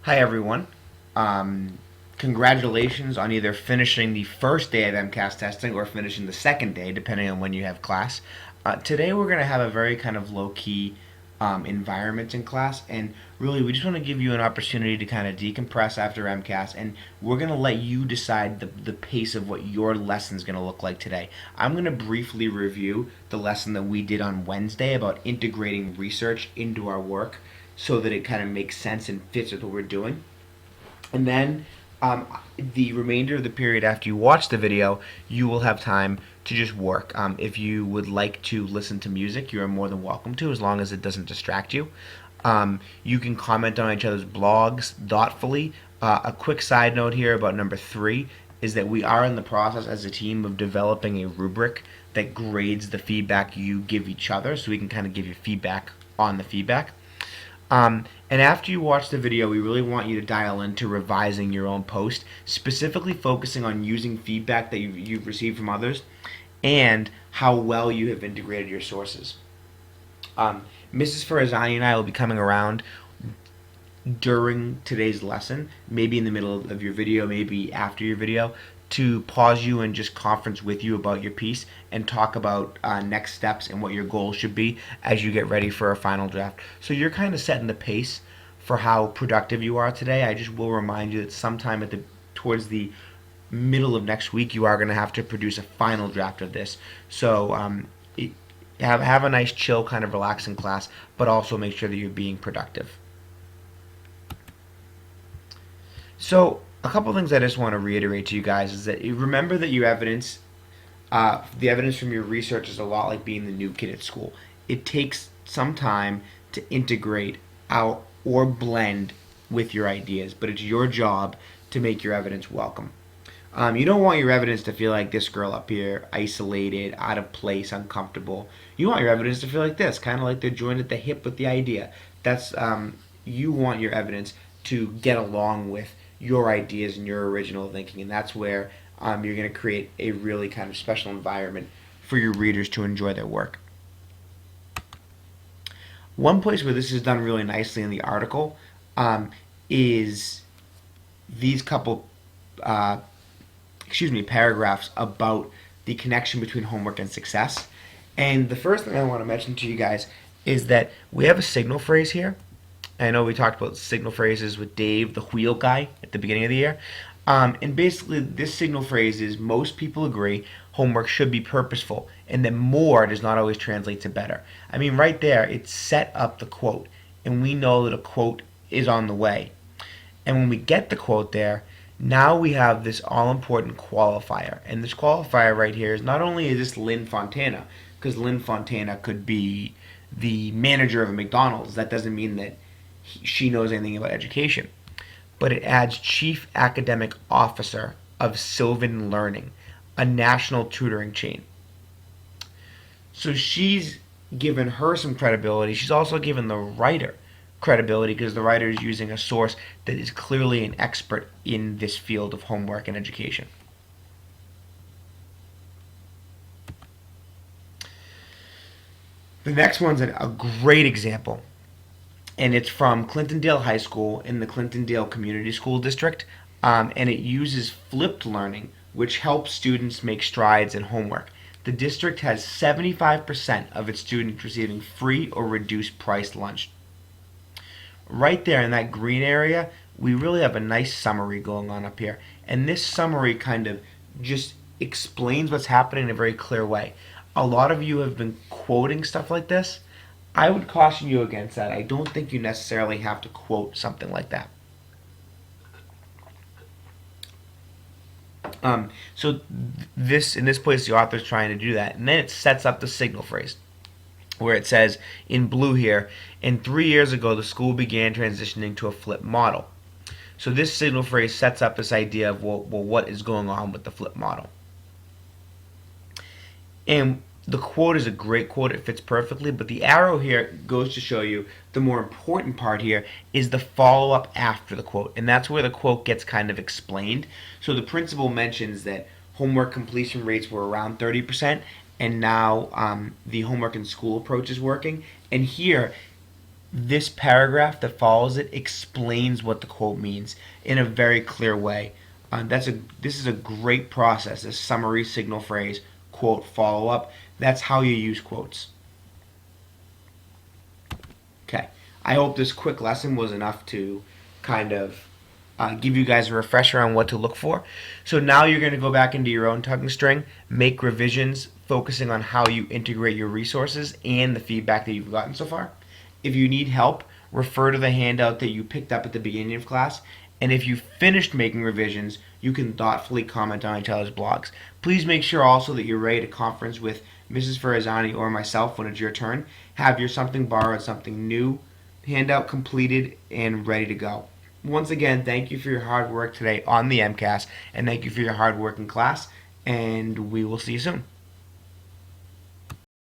Hi everyone. Um, Congratulations on either finishing the first day of MCAS testing or finishing the second day, depending on when you have class. Today we're going to have a very kind of low-key environment in class, and really we just want to give you an opportunity to kind of decompress after MCAS, and we're going to let you decide the pace of what your lesson is going to look like today. I'm going to briefly review the lesson that we did on Wednesday about integrating research into our work so that it kind of makes sense and fits with what we're doing. And then the remainder of the period after you watch the video, you will have time to just work. If you would like to listen to music, you are more than welcome to, as long as it doesn't distract you. You can comment on each other's blogs thoughtfully. A quick side note here about number 3 is that we are in the process as a team of developing a rubric that grades the feedback you give each other, so we can kind of give you feedback on the feedback. And after you watch the video, we really want you to dial into revising your own post, specifically focusing on using feedback that you've received from others and how well you have integrated your sources. Mrs. Farazani and I will be coming around during today's lesson, maybe in the middle of your video, maybe after your video, to pause you and just conference with you about your piece and talk about next steps and what your goals should be as you get ready for a final draft. So you're kind of setting the pace for how productive you are today. I just will remind you that sometime towards the middle of next week, you are going to have to produce a final draft of this. So have a nice, chill, kind of relaxing class, but also make sure that you're being productive. So a couple things I just want to reiterate to you guys is that you remember that your evidence, the evidence from your research is a lot like being the new kid at school. It takes some time to integrate out or blend with your ideas, but it's your job to make your evidence welcome. You don't want your evidence to feel like this girl up here, isolated, out of place, uncomfortable. You want your evidence to feel like this, kind of like they're joined at the hip with the idea. That's You want your evidence to get along with your ideas and your original thinking, and that's where you're going to create a really kind of special environment for your readers to enjoy their work. One place where this is done really nicely in the article is these couple uh, paragraphs about the connection between homework and success. And the first thing I want to mention to you guys is that we have a signal phrase here. I know we talked about signal phrases with Dave, the wheel guy, at the beginning of the year. And basically, this signal phrase is most people agree homework should be purposeful, and that more does not always translate to better. I mean, right there, it set up the quote, and we know that a quote is on the way. And when we get the quote there, now we have this all important qualifier. And this qualifier right here is not only is this Lynn Fontana, because Lynn Fontana could be the manager of a McDonald's. That doesn't mean that she knows anything about education. But it adds Chief Academic Officer of Sylvan Learning, a national tutoring chain. So she's given her some credibility. She's also given the writer credibility because the writer is using a source that is clearly an expert in this field of homework and education. The next one's a great example, and it's from Clintondale High School in the Clintondale Community School District, and it uses flipped learning, which helps students make strides in homework. The district has 75% of its students receiving free or reduced price lunch. Right there in that green area, we really have a nice summary going on up here. And this summary kind of just explains what's happening in a very clear way. A lot of you have been quoting stuff like this. I would caution you against that. I don't think you necessarily have to quote something like that. So this in this place, the author's trying to do that, and then it sets up the signal phrase, where it says in blue here, and 3 years ago the school began transitioning to a flip model. So this signal phrase sets up this idea of what is going on with the flip model. And the quote is a great quote, it fits perfectly, but the arrow here goes to show you the more important part here is the follow-up after the quote, and that's where the quote gets kind of explained. So the principal mentions that homework completion rates were around 30%, and now the homework in school approach is working. And here This paragraph that follows it explains what the quote means in a very clear way. This is a great process. A summary, signal phrase, quote, follow up. That's how you use quotes. Okay. I hope this quick lesson was enough to kind of give you guys a refresher on what to look for. So now you're going to go back into your own tugging string, make revisions, focusing on how you integrate your resources and the feedback that you've gotten so far. If you need help, refer to the handout that you picked up at the beginning of class. And if you finished making revisions, you can thoughtfully comment on each other's blogs. Please make sure also that you're ready to conference with Mrs. Farazani or myself when it's your turn. Have your something borrowed, something new handout completed and ready to go. Once again, thank you for your hard work today on the MCAS, and thank you for your hard work in class, and we will see you soon.